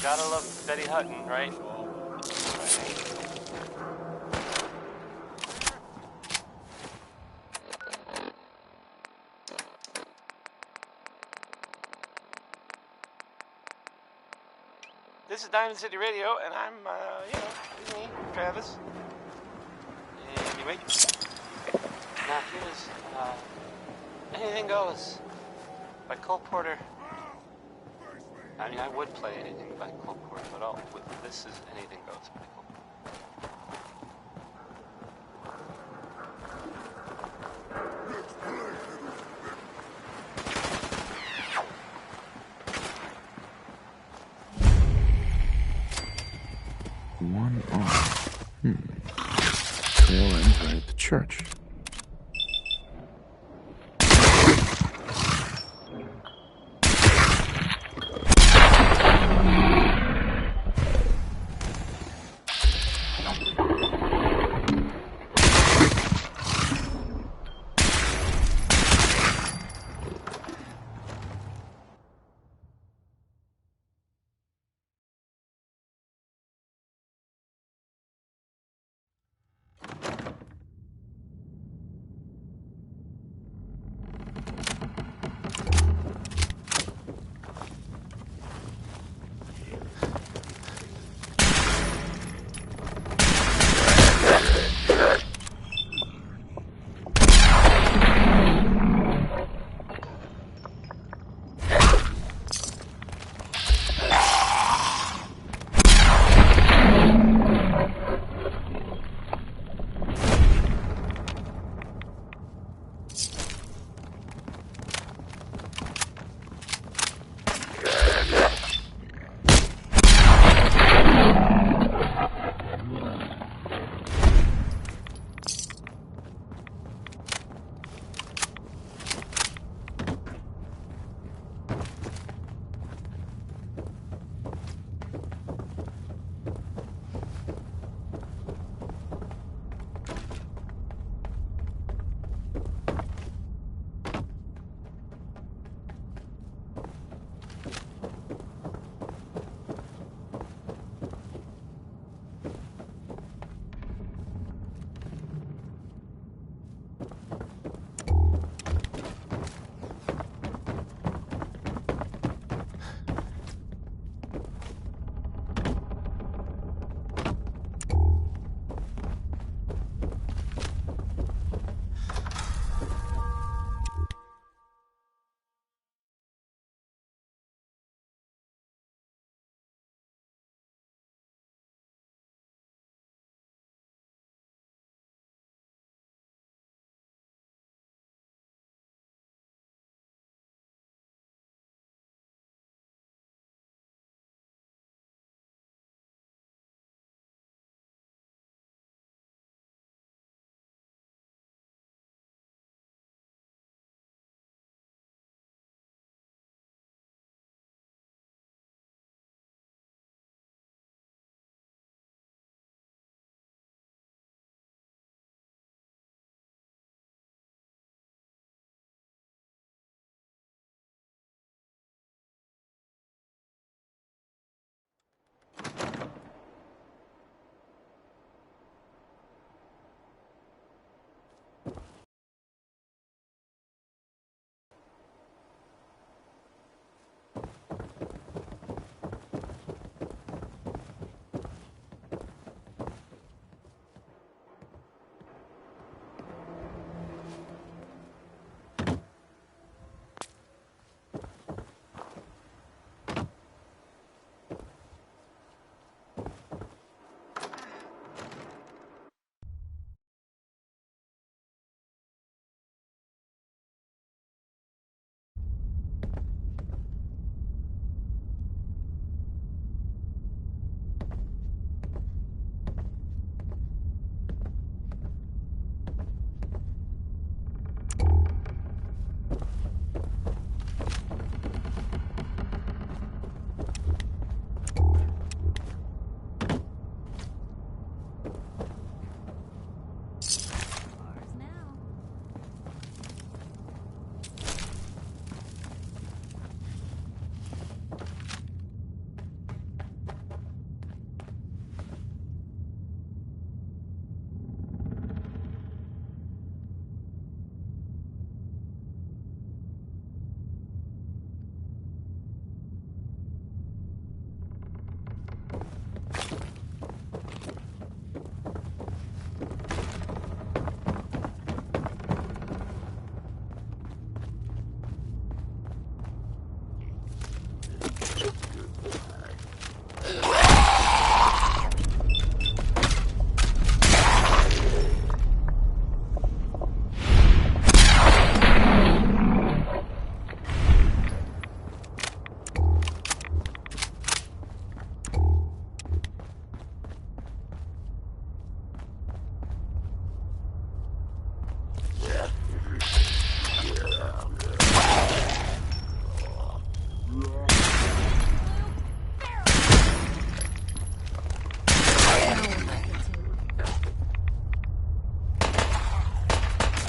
Gotta love Betty Hutton, right? This is Diamond City Radio, and I'm, it's me, Travis. Anyway, now here's, Anything Goes by Cole Porter. I mean, I would play anything by Cole Porter, but this is Anything Goes by Cole Porter. One arm. Trail ends right at the church.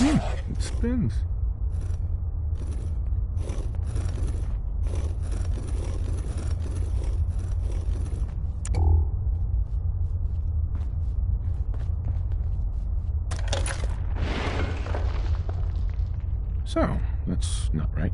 It spins. So, that's not right.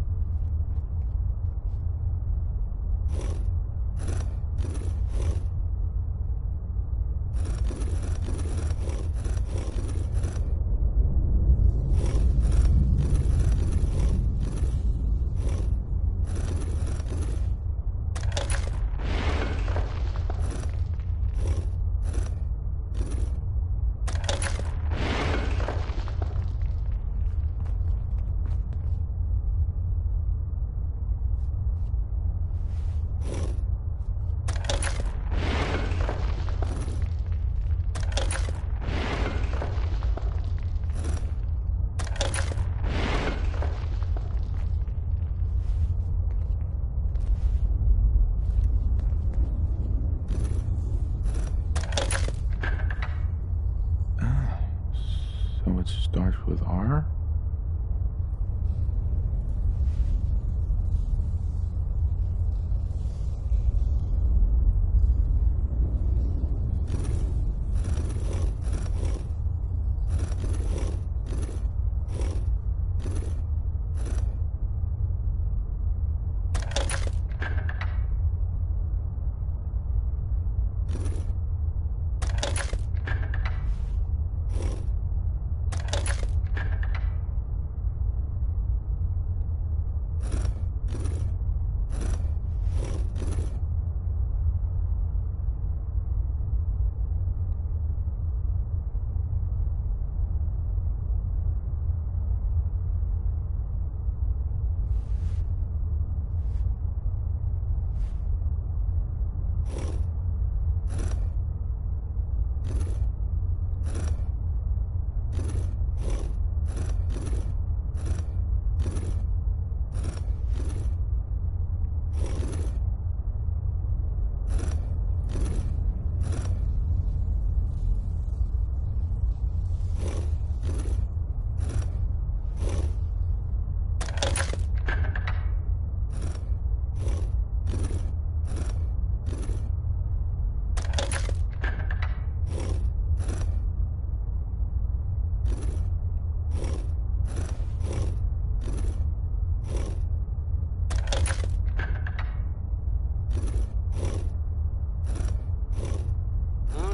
So it starts with R?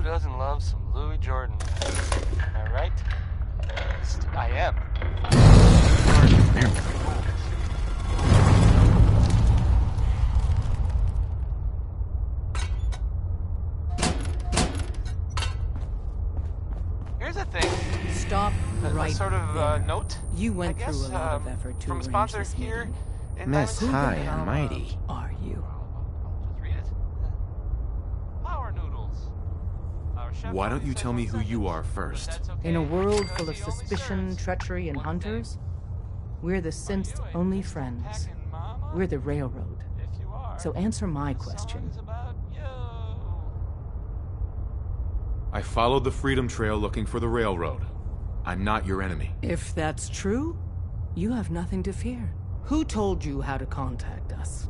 Doesn't love some Louis Jordan. Am I right? I am. Here's a thing. Stop right A sort of there. note. You went I guess, through a lot of effort to from a arrange sponsor this here. meeting. In Miss Diamond High City. and Mighty. Are you? I'll just read it. Power noodles. Our chef Why don't only you said tell me 1 who you second, are but first? that's okay, In a world because full of he only suspicion, serves treachery, and one hunters, thing. we're the Are Simp's you a only pistol friends. packing mama? We're the railroad. If you are, So answer my this question. song is about you. I followed the Freedom Trail looking for the railroad. I'm not your enemy. If that's true, you have nothing to fear. Who told you how to contact us?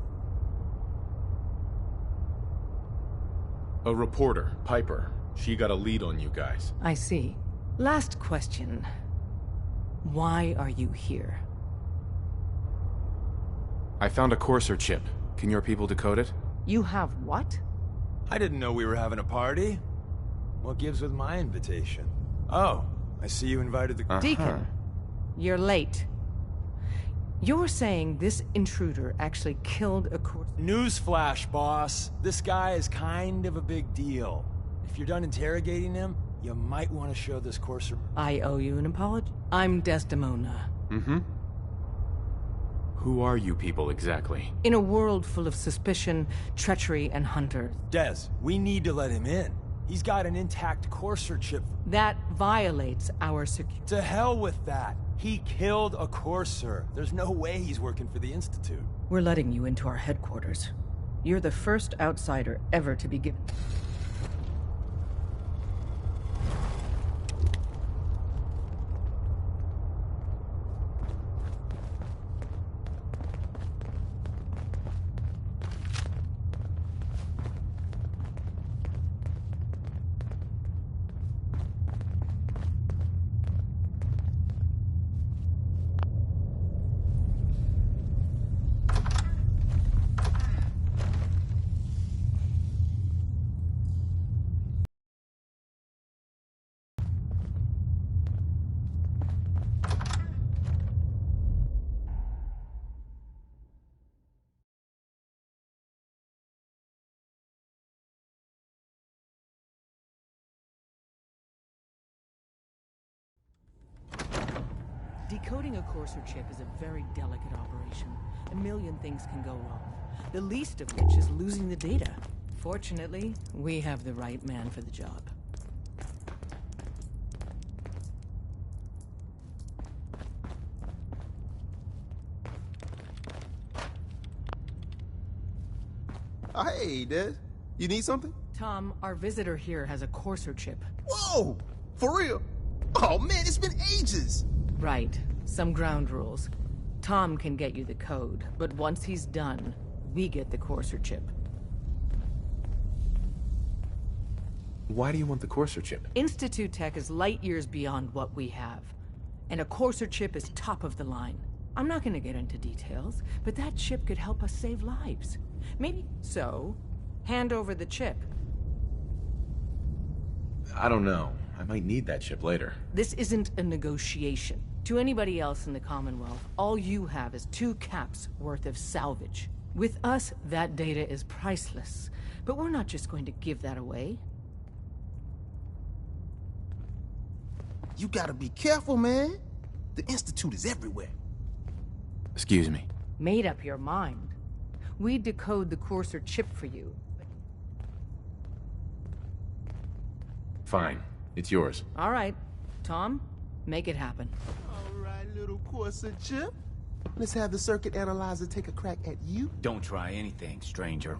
A reporter, Piper. She got a lead on you guys. I see. Last question. Why are you here? I found a Courser chip. Can your people decode it? You have what? I didn't know we were having a party. What gives with my invitation? Oh, I see you invited the... Deacon, you're late. You're saying this intruder actually killed a course... Newsflash, boss. This guy is kind of a big deal. If you're done interrogating him, you might want to show this courser... I owe you an apology. I'm Desdemona. Mm-hmm. Who are you people exactly? In a world full of suspicion, treachery, and hunters, Des, we need to let him in. He's got an intact courser chip. that violates our security. To hell with that. He killed a courser. There's no way he's working for the Institute. We're letting you into our headquarters. You're the first outsider ever to be given... Decoding a courser chip is a very delicate operation. A million things can go wrong, the least of which is losing the data. Fortunately, we have the right man for the job. Oh, hey, Des. You need something? Tom, our visitor here has a courser chip. Whoa! For real? Oh, man, it's been ages! Right. Some ground rules. Tom can get you the code, but once he's done, we get the courser chip. Why do you want the courser chip? Institute tech is light years beyond what we have. And a courser chip is top of the line. I'm not gonna get into details, but that chip could help us save lives. Maybe so. Hand over the chip. I don't know. I might need that chip later. This isn't a negotiation. To anybody else in the Commonwealth, all you have is 2 caps worth of salvage. With us, that data is priceless. But we're not just going to give that away. You gotta be careful, man. The Institute is everywhere. Excuse me. Made up your mind. We decode the courser chip for you. Fine. It's yours. All right. Tom, make it happen. All right, little courser chip. Let's have the circuit analyzer take a crack at you. Don't try anything, stranger.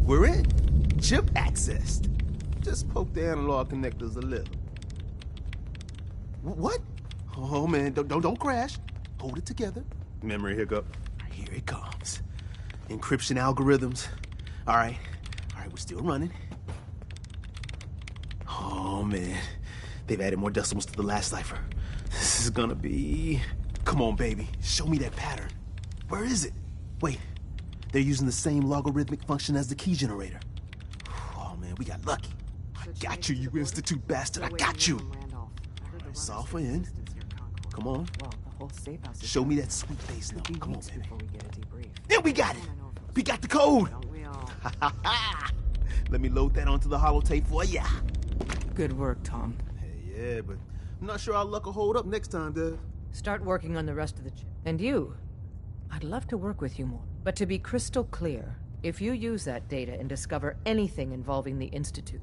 We're in. Chip accessed. Just poke the analog connectors a little. What? Oh man, don't crash. Hold it together. Memory hiccup. Here it comes. Encryption algorithms. All right, we're still running. Oh man, they've added more decimals to the last cipher. This is gonna be... Come on, baby, show me that pattern. Where is it? Wait, they're using the same logarithmic function as the key generator. Oh man, we got lucky. I got you, you Institute bastard, I got you. Solve in. Come on. Show me that sweet face note. Come on, baby. There, we got it. We got the code. Let me load that onto the holotape for ya. Good work, Tom. Hey, yeah, but I'm not sure our luck will hold up next time, Dev. Start working on the rest of the chip. And you, I'd love to work with you more. But to be crystal clear, if you use that data and discover anything involving the Institute...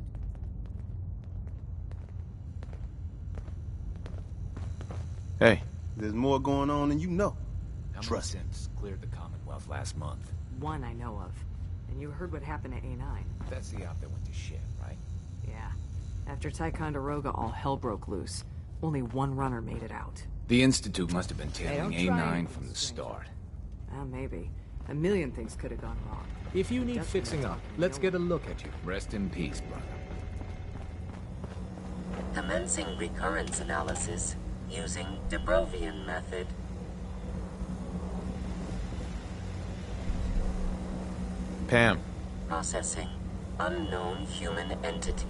Hey. There's more going on than you know. How many Trust me. synths cleared the Commonwealth last month? One I know of. And you heard what happened at A9. That's the op that went to shit, right? Yeah. After Ticonderoga, all hell broke loose. Only one runner made it out. The Institute must have been tailing don't try A9 anything, from the stranger. start. Maybe. A million things could have gone wrong. If you need Definitely fixing up, talking let's real- get a look at you. Rest in peace, brother. Commencing recurrence analysis using Dubrovian method. Pam. Processing. Unknown human entity.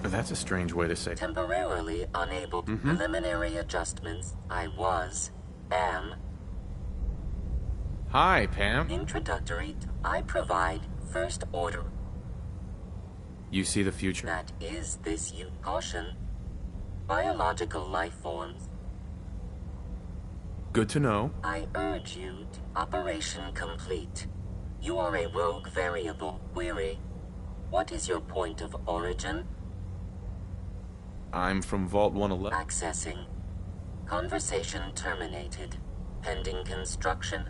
That's a strange way to say... Temporarily unable. Preliminary adjustments. I was. Am. Hi, Pam. Introductory. I provide first order. You see the future? That is this you caution. Biological life forms. Good to know. I urge you to operation complete. You are a rogue variable. Query. What is your point of origin? I'm from Vault 111. Accessing. Conversation terminated. Pending construction.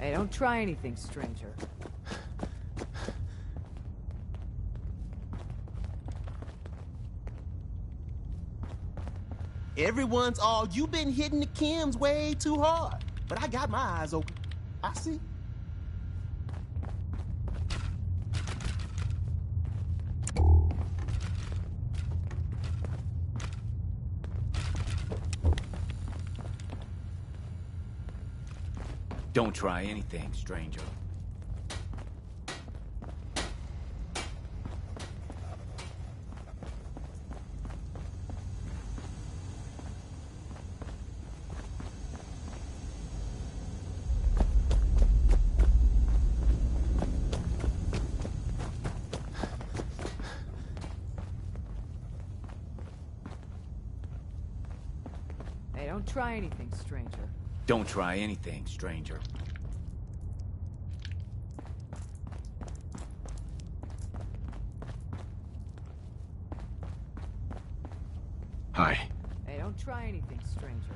Hey, don't try anything, stranger. Everyone's all, you've been hitting the chems way too hard. But I got my eyes open. I see. Don't try anything, stranger. Hey, don't try anything, stranger. Don't try anything, stranger. Hi. Hey, don't try anything, stranger.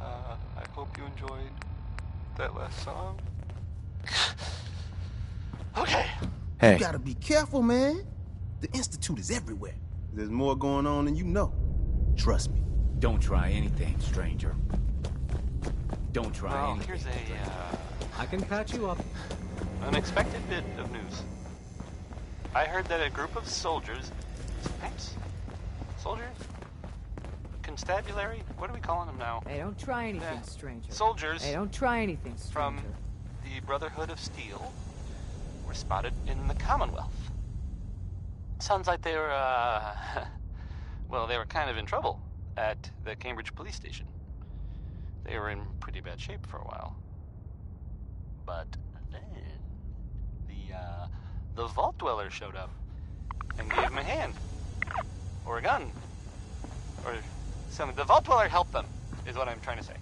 I hope you enjoyed that last song. Okay. Hey. You gotta be careful, man. The Institute is everywhere. There's more going on than you know. Trust me. Don't try anything, stranger. Don't try Well, anything. here's I can patch you up. unexpected bit of news. I heard that a group of soldiers, perhaps soldiers, constabulary. What are we calling them now? Hey, don't try anything, Yeah. stranger. Soldiers Hey, don't try anything, from stranger. the Brotherhood of Steel were spotted in the Commonwealth. Sounds like they were, well, they were kind of in trouble at the Cambridge police station. They were in pretty bad shape for a while. But then the Vault Dweller showed up and gave them a hand. Or a gun. Or something. The Vault Dweller helped them, is what I'm trying to say.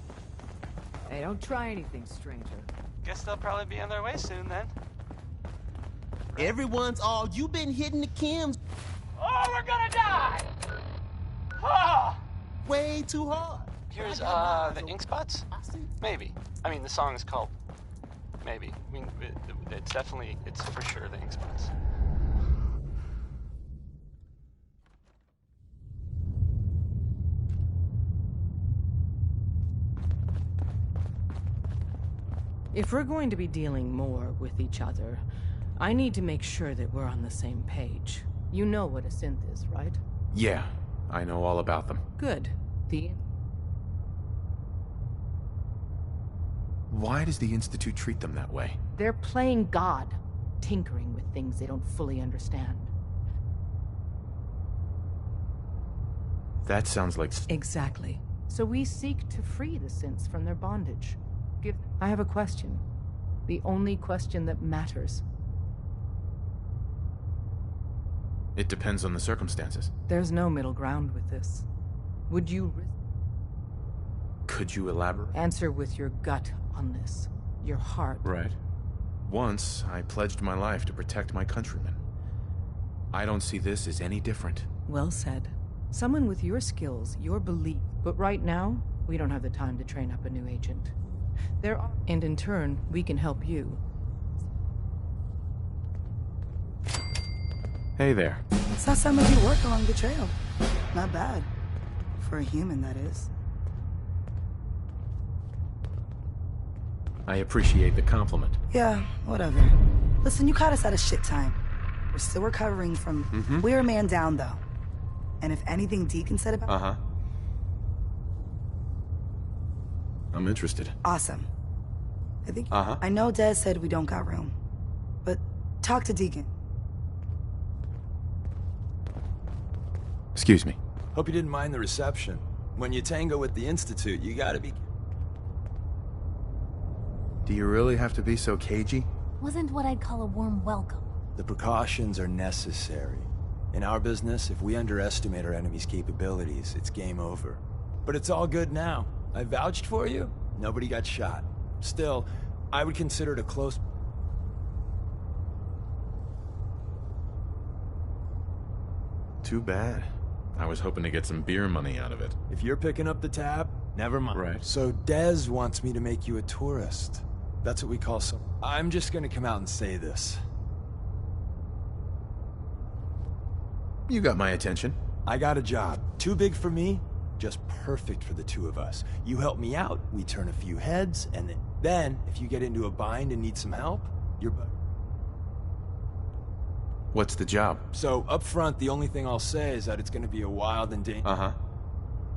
Hey, don't try anything, stranger. Guess they'll probably be on their way soon then. Everyone's all, you been hitting the chems Oh, we're gonna die! Oh! way too hard. Here's I got the mine, ink spots. I see. Maybe. I mean, the song is called Maybe. I mean, it's definitely, it's for sure the ink spots. If we're going to be dealing more with each other, I need to make sure that we're on the same page. You know what a synth is, right? Yeah, I know all about them. Good. Why does the Institute treat them that way? They're playing God, tinkering with things they don't fully understand. That sounds like... Exactly. So we seek to free the synths from their bondage. I have a question. The only question that matters. It depends on the circumstances. There's no middle ground with this. Would you Could you elaborate? answer with your gut on this? Your heart? Right. Once, I pledged my life to protect my countrymen. I don't see this as any different. Well said. Someone with your skills, your belief. But right now, we don't have the time to train up a new agent. And in turn, we can help you. Hey there. Saw some of your work along the trail. Not bad. For a human, that is. I appreciate the compliment. Yeah, whatever. Listen, you caught us at a shit time. We're still recovering from... We're a man down, though. And if anything Deacon said about... Uh-huh. I'm interested. Awesome. I think... Uh-huh. I know Des said we don't got room. But talk to Deacon. Excuse me. Hope you didn't mind the reception. When you tango with the Institute, you gotta be... Do you really have to be so cagey? Wasn't what I'd call a warm welcome. The precautions are necessary. In our business, if we underestimate our enemy's capabilities, it's game over. But it's all good now. I vouched for you. Nobody got shot. Still, I would consider it a close... Too bad. I was hoping to get some beer money out of it. If you're picking up the tab, never mind. Right. So Dez wants me to make you a tourist. That's what we call some... I'm just gonna come out and say this. You got my attention. I got a job. Too big for me, just perfect for the two of us. You help me out, we turn a few heads, and then if you get into a bind and need some help, you're... What's the job? So, up front, the only thing I'll say is that it's gonna be a wild and dangerous... Uh-huh.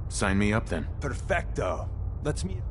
Sign me up, then. Perfecto. Let's meet...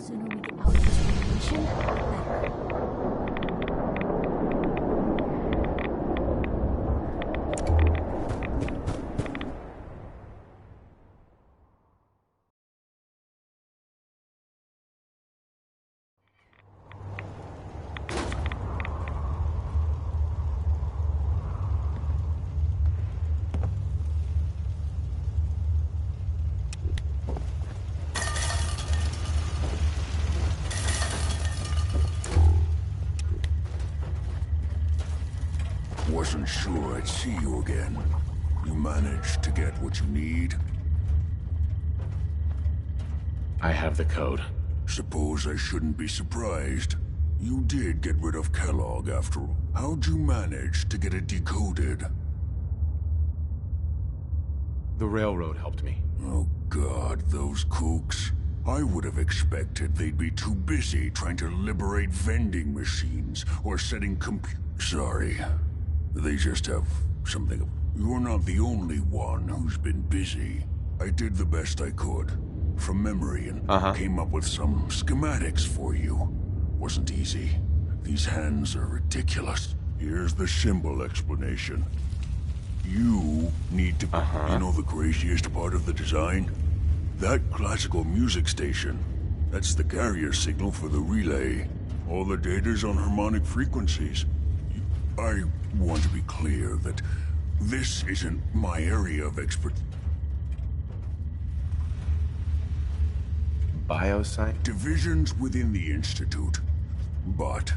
Sooner we get out of this radiation, the better. wasn't sure I'd see you again. You managed to get what you need? I have the code. Suppose I shouldn't be surprised. You did get rid of Kellogg after all. How'd you manage to get it decoded? The railroad helped me. Oh God, those kooks. I would have expected they'd be too busy trying to liberate vending machines or setting Sorry. They just have something. You're not the only one who's been busy. I did the best I could, from memory, and came up with some schematics for you. Wasn't easy. These hands are ridiculous. Here's the symbol explanation. You need to... You know the craziest part of the design? That classical music station. That's the carrier signal for the relay. All the data's on harmonic frequencies. I want to be clear that this isn't my area of expertise. Bioscience? Divisions within the Institute. But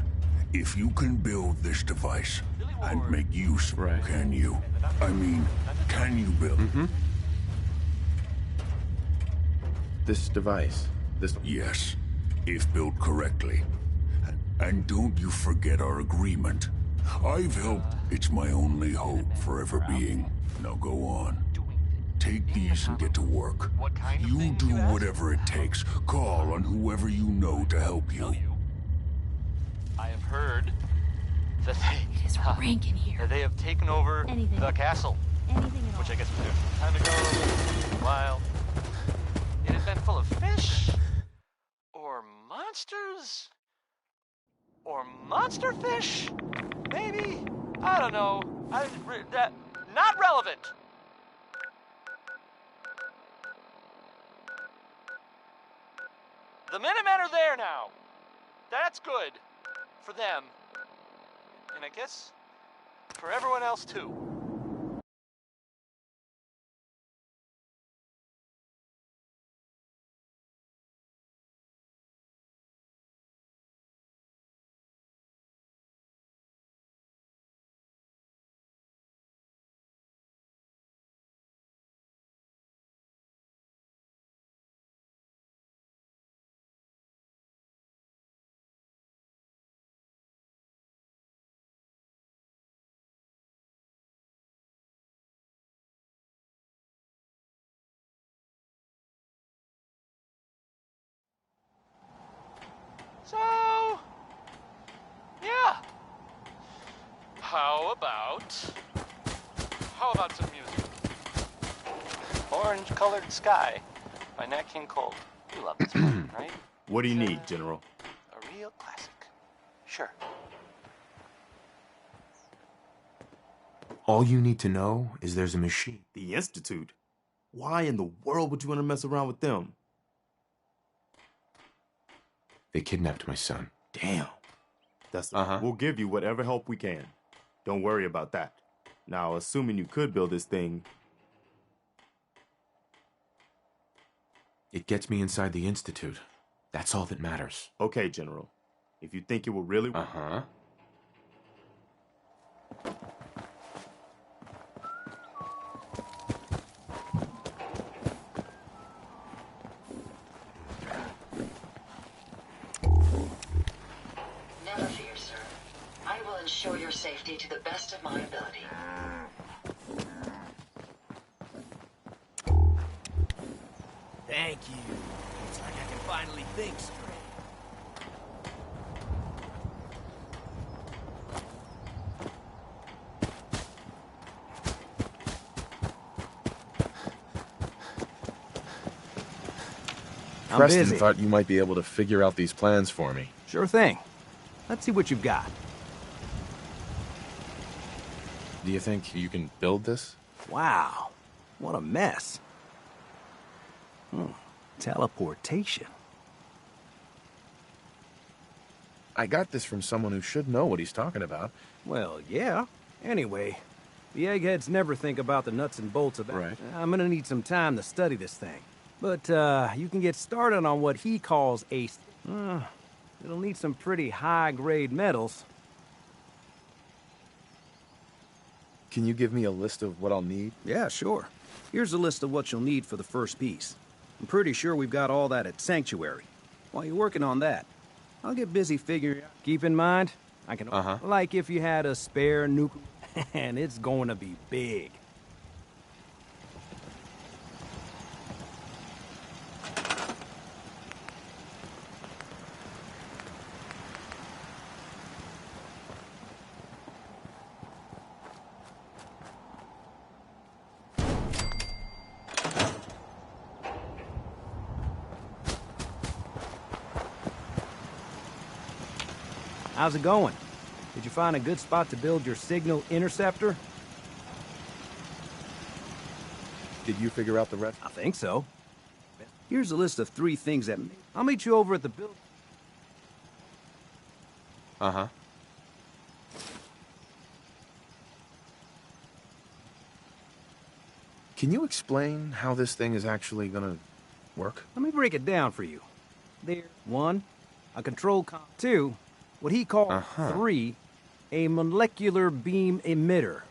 if you can build this device and make use, can you? I mean, can you build? This device? Yes, if built correctly. And don't you forget our agreement. I've helped. It's my only hope for ever being. Now go on. Take these and get to work. You do whatever it takes. Call on whoever you know to help you. I have heard that It is rank in here. they have taken over the castle. Anything at all. Which I guess was there some time ago, while it had been full of fish, or monsters, or monster fish, maybe? I don't know. Not relevant. The Minutemen are there now. That's good. For them. And I guess for everyone else too. So, yeah. How about some music? Orange-Colored Sky by Nat King Cole. You love this one, right? What do you need, General? A real classic. Sure. All you need to know is there's a machine. The Institute? Why in the world would you want to mess around with them? They kidnapped my son. Damn. We'll give you whatever help we can. Don't worry about that. Now, assuming you could build this thing... It gets me inside the Institute. That's all that matters. Okay, General. If you think it will really... Never fear, sir. I will ensure your safety to the best of my ability. Thank you. It's like I can finally think straight. Preston thought you might be able to figure out these plans for me. Sure thing. Let's see what you've got. Do you think you can build this? Wow. What a mess. Teleportation. I got this from someone who should know what he's talking about. Well, yeah. Anyway, the eggheads never think about the nuts and bolts of it. Right. I'm gonna need some time to study this thing. But, you can get started on what he calls a... it'll need some pretty high-grade metals. Can you give me a list of what I'll need? Yeah, sure. Here's a list of what you'll need for the first piece. I'm pretty sure we've got all that at Sanctuary. While you're working on that, I'll get busy figuring out. Keep in mind, I can... Like if you had a spare nuclear... and it's going to be big. How's it going? Did you find a good spot to build your signal interceptor? Did you figure out the rest? I think so. Here's a list of 3 things that... I'll meet you over at the building. Uh-huh. Can you explain how this thing is actually gonna work? Let me break it down for you. There. 1, a control 2, what he called 3, a molecular beam emitter.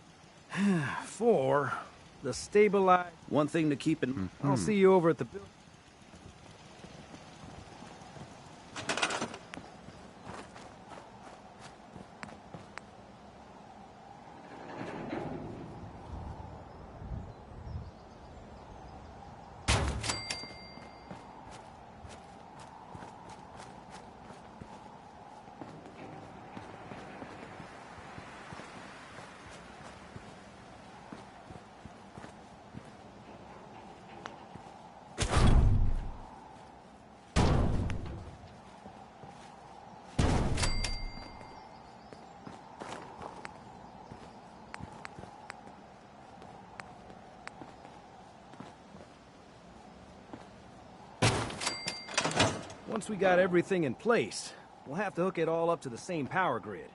4, the stabilized... One thing to keep in... I'll see you over at the building. Once we got everything in place, we'll have to hook it all up to the same power grid.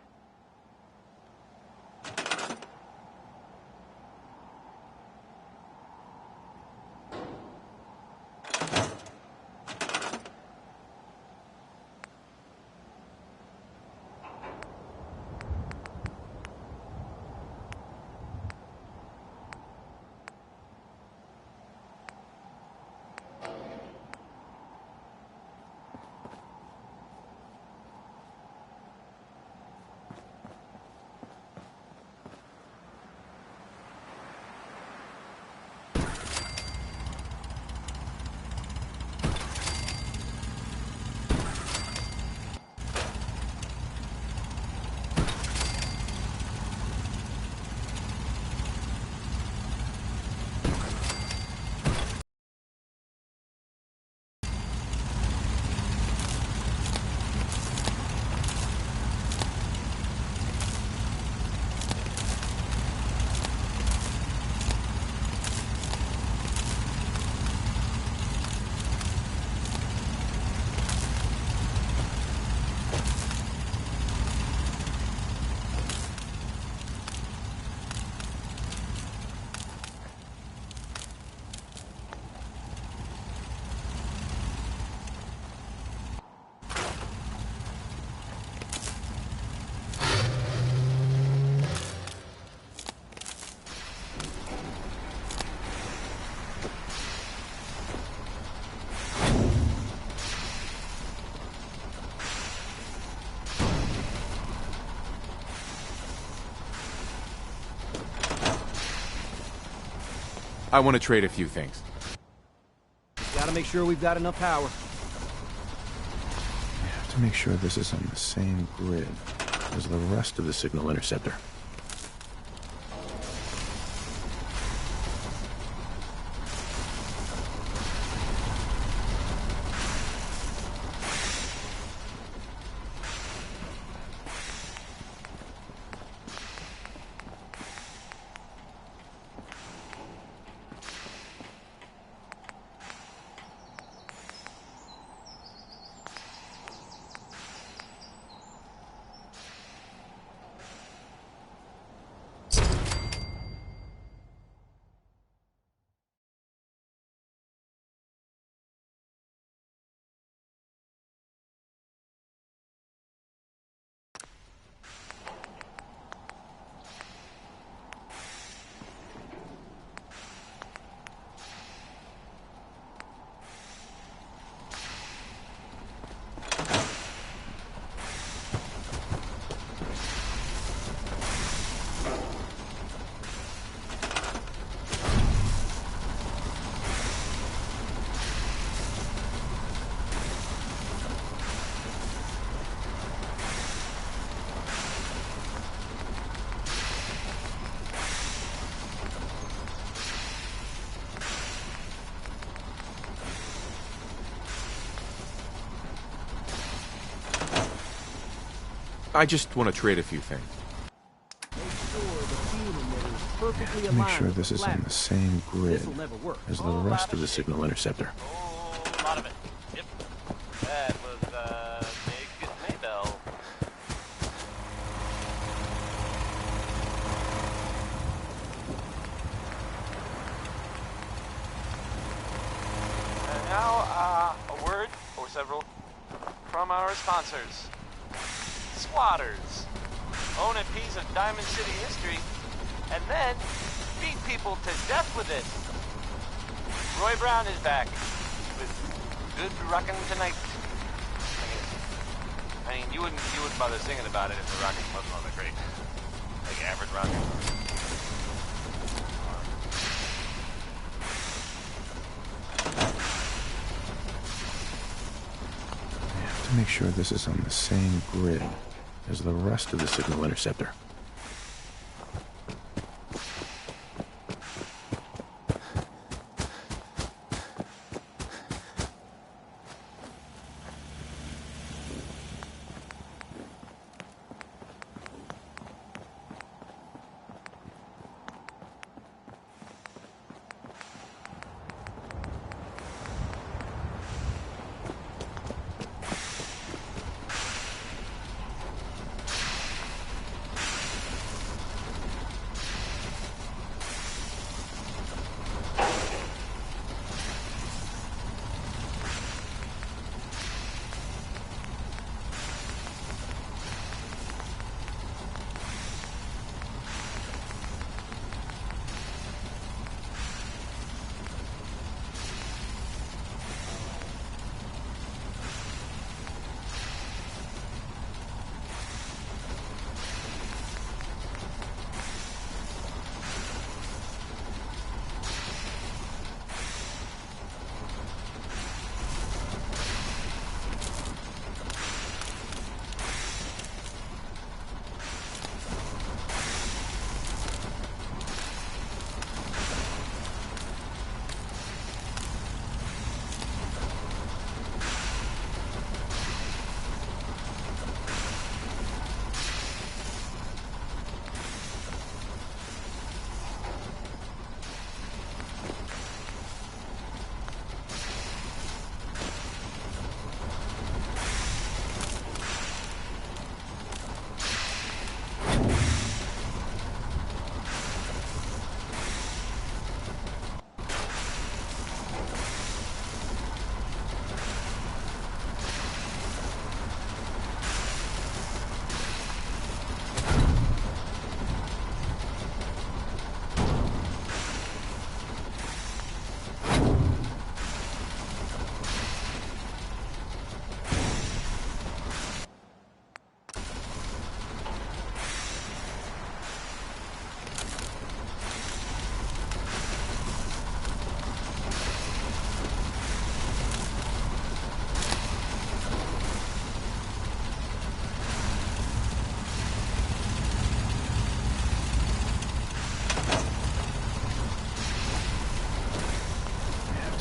I want to trade a few things. Gotta make sure we've got enough power. I have to make sure this is on the same grid as the rest of the signal interceptor. I just want to trade a few things. Perfectly Make sure this is on the same grid as the rest of the signal interceptor. A lot of it. Yep. That was, Big Maybell. And now, a word or several from our sponsors. Squatters. Own a piece of Diamond City history and then beat people to death with it. Roy Brown is back with Good Rockin' Tonight. I mean, you wouldn't bother singing about it if the rockin' wasn't all that great. Like average rockin'. I have to make sure this is on the same grid as the rest of the signal interceptor.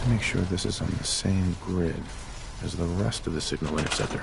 Make sure this is on the same grid as the rest of the signal interceptor.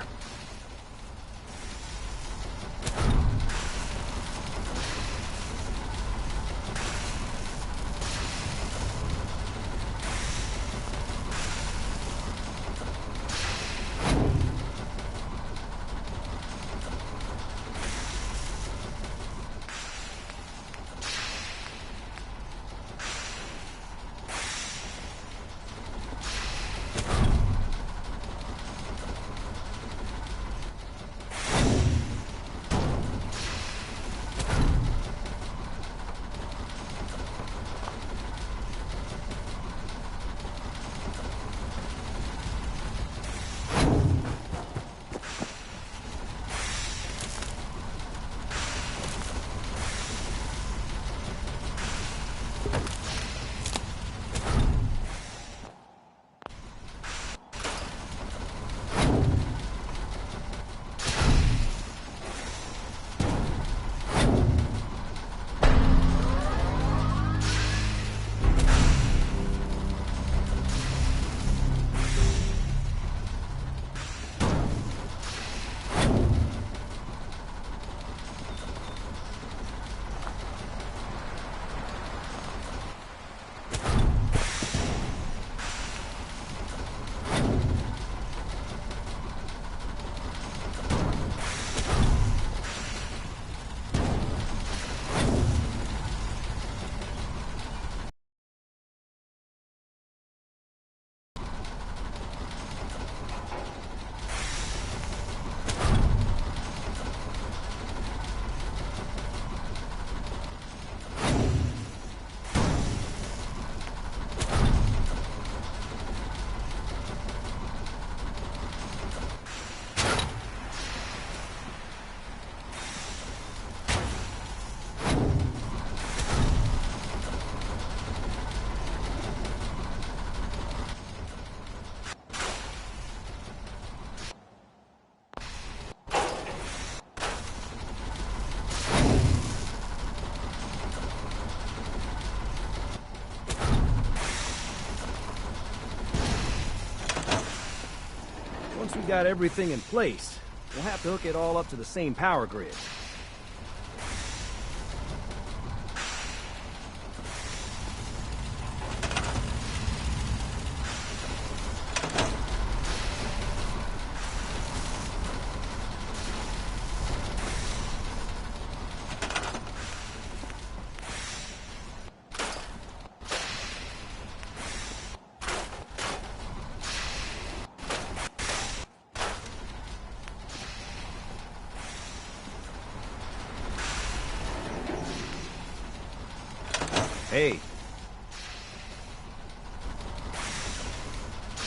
Once we got everything in place, we'll have to hook it all up to the same power grid. Hey,